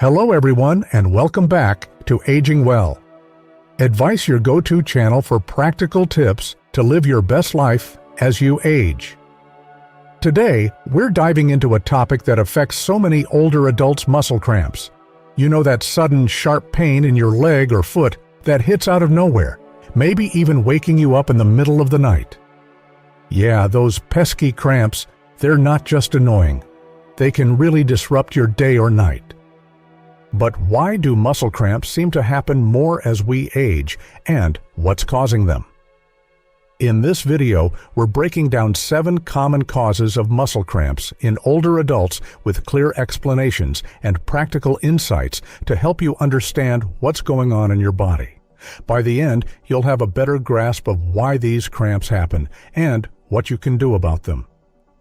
Hello everyone, and welcome back to Aging Well. Advice, your go-to channel for practical tips to live your best life as you age. Today, we're diving into a topic that affects so many older adults: muscle cramps. You know, that sudden sharp pain in your leg or foot that hits out of nowhere, maybe even waking you up in the middle of the night. Yeah, those pesky cramps, they're not just annoying. They can really disrupt your day or night. But why do muscle cramps seem to happen more as we age, and what's causing them? In this video, we're breaking down 7 common causes of muscle cramps in older adults with clear explanations and practical insights to help you understand what's going on in your body. By the end, you'll have a better grasp of why these cramps happen and what you can do about them.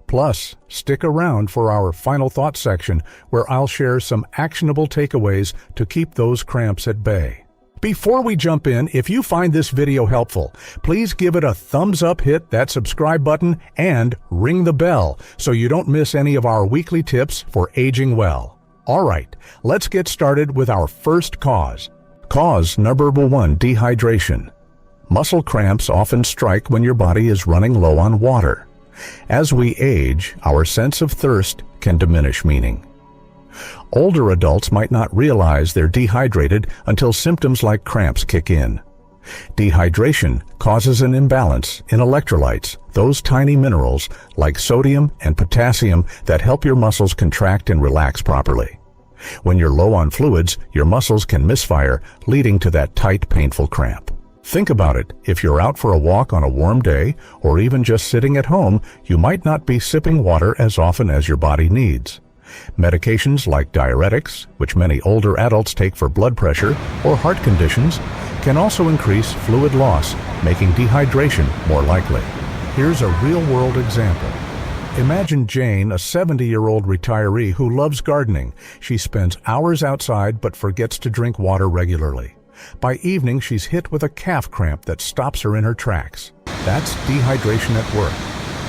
Plus, stick around for our final thought section, where I'll share some actionable takeaways to keep those cramps at bay. Before we jump in, if you find this video helpful, please give it a thumbs up, hit that subscribe button, and ring the bell so you don't miss any of our weekly tips for aging well. All right, let's get started with our first cause. Cause number 1, dehydration. Muscle cramps often strike when your body is running low on water. As we age, our sense of thirst can diminish meaning. Older adults might not realize they're dehydrated until symptoms like cramps kick in. Dehydration causes an imbalance in electrolytes, those tiny minerals like sodium and potassium that help your muscles contract and relax properly. When you're low on fluids, your muscles can misfire, leading to that tight, painful cramp. Think about it. If you're out for a walk on a warm day, or even just sitting at home, you might not be sipping water as often as your body needs. Medications like diuretics, which many older adults take for blood pressure or heart conditions, can also increase fluid loss, making dehydration more likely. Here's a real-world example. Imagine Jane, a 70-year-old retiree who loves gardening. She spends hours outside but forgets to drink water regularly. By evening, she's hit with a calf cramp that stops her in her tracks. That's dehydration at work.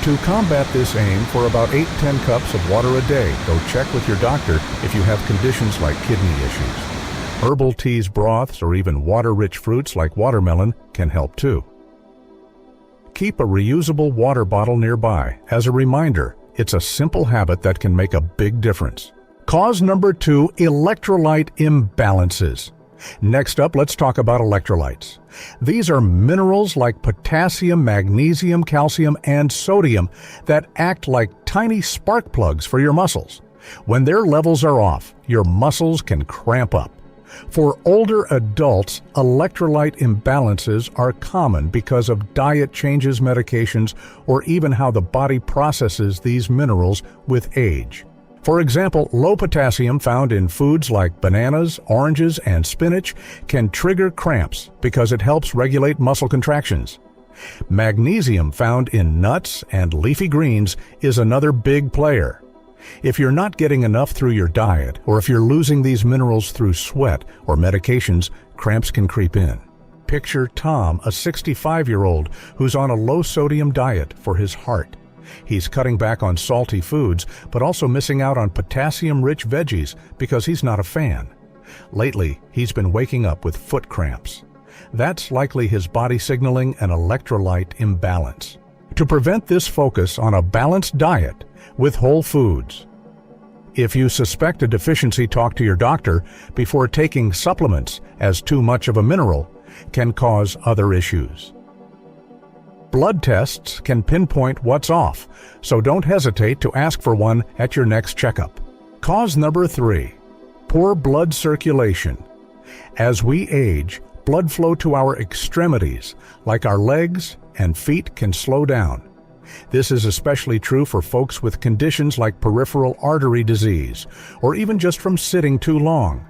To combat this, aim for about 8-10 cups of water a day. Go check with your doctor if you have conditions like kidney issues. Herbal teas, broths, or even water-rich fruits like watermelon can help too. Keep a reusable water bottle nearby. As a reminder, it's a simple habit that can make a big difference. Cause number 2, electrolyte imbalances. Next up, let's talk about electrolytes. These are minerals like potassium, magnesium, calcium, and sodium that act like tiny spark plugs for your muscles. When their levels are off, your muscles can cramp up. For older adults, electrolyte imbalances are common because of diet changes, medications, or even how the body processes these minerals with age. For example, low potassium found in foods like bananas, oranges, and spinach can trigger cramps because it helps regulate muscle contractions. Magnesium found in nuts and leafy greens is another big player. If you're not getting enough through your diet, or if you're losing these minerals through sweat or medications, cramps can creep in. Picture Tom, a 65-year-old who's on a low-sodium diet for his heart. He's cutting back on salty foods, but also missing out on potassium-rich veggies because he's not a fan. Lately, he's been waking up with foot cramps. That's likely his body signaling an electrolyte imbalance. To prevent this, focus on a balanced diet with whole foods. If you suspect a deficiency, talk to your doctor before taking supplements, as too much of a mineral can cause other issues. Blood tests can pinpoint what's off, so don't hesitate to ask for one at your next checkup. Cause number 3, poor blood circulation. As we age, blood flow to our extremities, like our legs and feet, can slow down. This is especially true for folks with conditions like peripheral artery disease, or even just from sitting too long.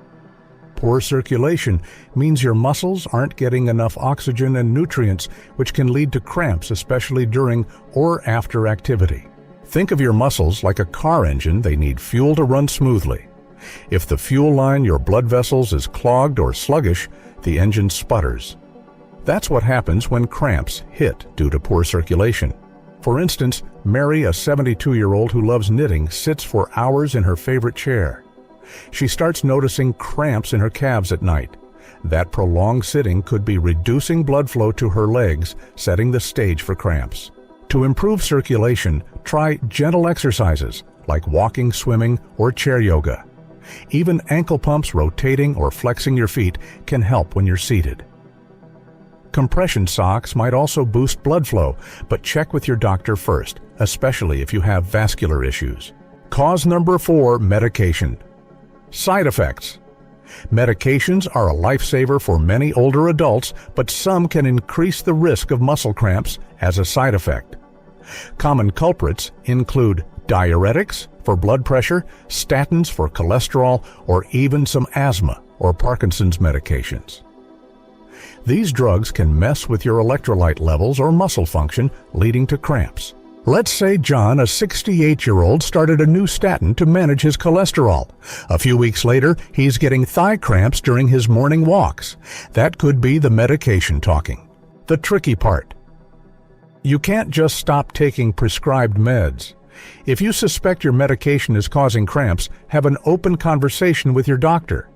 Poor circulation means your muscles aren't getting enough oxygen and nutrients, which can lead to cramps, especially during or after activity. Think of your muscles like a car engine. They need fuel to run smoothly. If the fuel line, your blood vessels, is clogged or sluggish, the engine sputters. That's what happens when cramps hit due to poor circulation. For instance, Mary, a 72-year-old who loves knitting, sits for hours in her favorite chair. She starts noticing cramps in her calves at night. That prolonged sitting could be reducing blood flow to her legs, setting the stage for cramps. To improve circulation, try gentle exercises like walking, swimming, or chair yoga. Even ankle pumps, rotating or flexing your feet can help when you're seated. Compression socks might also boost blood flow, but check with your doctor first, especially if you have vascular issues. Cause number 4, medication. Side effects. Medications are a lifesaver for many older adults, but some can increase the risk of muscle cramps as a side effect. Common culprits include diuretics for blood pressure, statins for cholesterol, or even some asthma or Parkinson's medications. These drugs can mess with your electrolyte levels or muscle function, leading to cramps. Let's say John, a 68-year-old, started a new statin to manage his cholesterol. A few weeks later, he's getting thigh cramps during his morning walks. That could be the medication talking. The tricky part: you can't just stop taking prescribed meds. If you suspect your medication is causing cramps, have an open conversation with your doctor.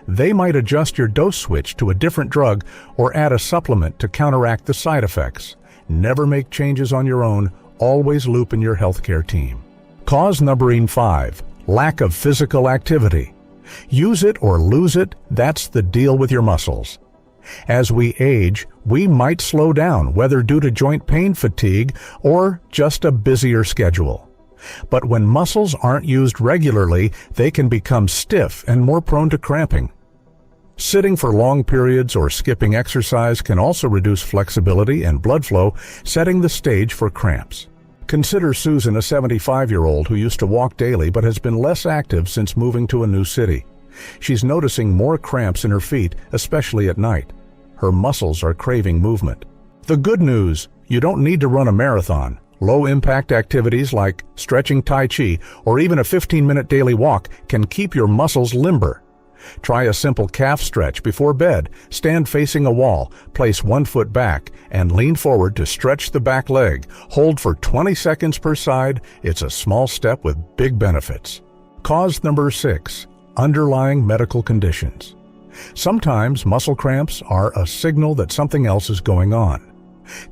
They might adjust your dose switch to a different drug or add a supplement to counteract the side effects. Never make changes on your own. Always loop in your healthcare team. Cause number 5, lack of physical activity. Use it or lose it, that's the deal with your muscles. As we age, we might slow down, whether due to joint pain, fatigue, or just a busier schedule. But when muscles aren't used regularly, they can become stiff and more prone to cramping. Sitting for long periods or skipping exercise can also reduce flexibility and blood flow, setting the stage for cramps. Consider Susan, a 75-year-old who used to walk daily but has been less active since moving to a new city. She's noticing more cramps in her feet, especially at night. Her muscles are craving movement. The good news: you don't need to run a marathon. Low-impact activities like stretching, Tai Chi, or even a 15-minute daily walk can keep your muscles limber. Try a simple calf stretch before bed. Stand facing a wall, place one foot back, and lean forward to stretch the back leg. Hold for 20 seconds per side. It's a small step with big benefits. Cause number 6, underlying medical conditions. Sometimes muscle cramps are a signal that something else is going on.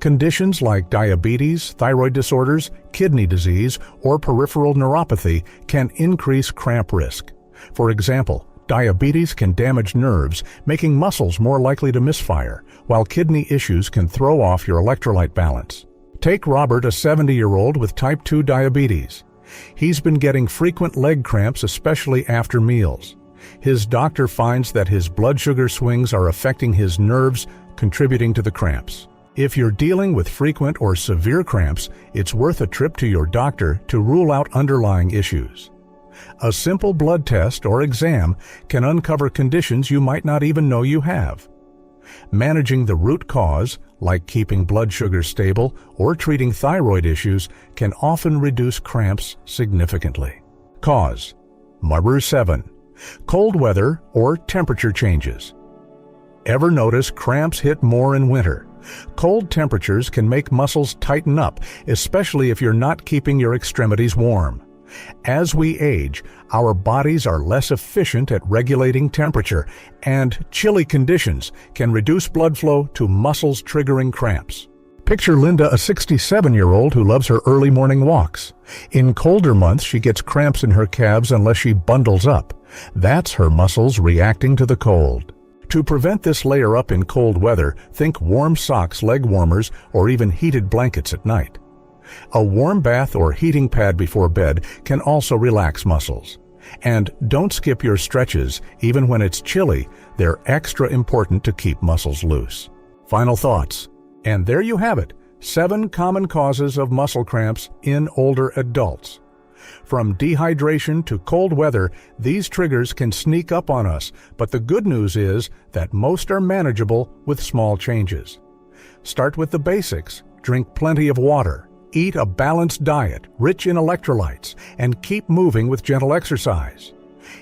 Conditions like diabetes, thyroid disorders, kidney disease, or peripheral neuropathy can increase cramp risk. For example, diabetes can damage nerves, making muscles more likely to misfire, while kidney issues can throw off your electrolyte balance. Take Robert, a 70-year-old with type 2 diabetes. He's been getting frequent leg cramps, especially after meals. His doctor finds that his blood sugar swings are affecting his nerves, contributing to the cramps. If you're dealing with frequent or severe cramps, it's worth a trip to your doctor to rule out underlying issues. A simple blood test or exam can uncover conditions you might not even know you have. Managing the root cause, like keeping blood sugar stable or treating thyroid issues, can often reduce cramps significantly. Cause. Number 7. Cold weather or temperature changes. Ever notice cramps hit more in winter? Cold temperatures can make muscles tighten up, especially if you're not keeping your extremities warm. As we age, our bodies are less efficient at regulating temperature, and chilly conditions can reduce blood flow to muscles, triggering cramps. Picture Linda, a 67-year-old who loves her early morning walks. In colder months, she gets cramps in her calves unless she bundles up. That's her muscles reacting to the cold. To prevent this layer up in cold weather, think warm socks, leg warmers, or even heated blankets at night. A warm bath or heating pad before bed can also relax muscles. And don't skip your stretches, even when it's chilly. They're extra important to keep muscles loose. Final thoughts. And there you have it, 7 common causes of muscle cramps in older adults. From dehydration to cold weather, these triggers can sneak up on us, but the good news is that most are manageable with small changes. Start with the basics. Drink plenty of water. Eat a balanced diet, rich in electrolytes, and keep moving with gentle exercise.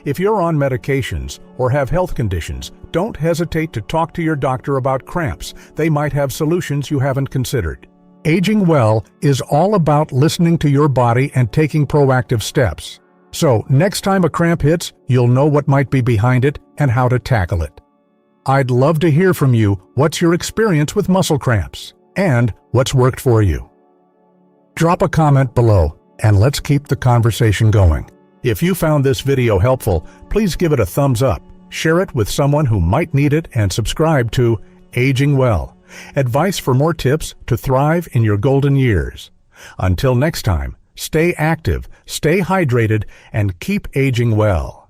If you're on medications or have health conditions, don't hesitate to talk to your doctor about cramps. They might have solutions you haven't considered. Aging Well is all about listening to your body and taking proactive steps. So next time a cramp hits, you'll know what might be behind it and how to tackle it. I'd love to hear from you what's your experience with muscle cramps and what's worked for you. Drop a comment below and let's keep the conversation going. If you found this video helpful, please give it a thumbs up, share it with someone who might need it, and subscribe to Aging Well, advice for more tips to thrive in your golden years. Until next time, stay active, stay hydrated, and keep aging well.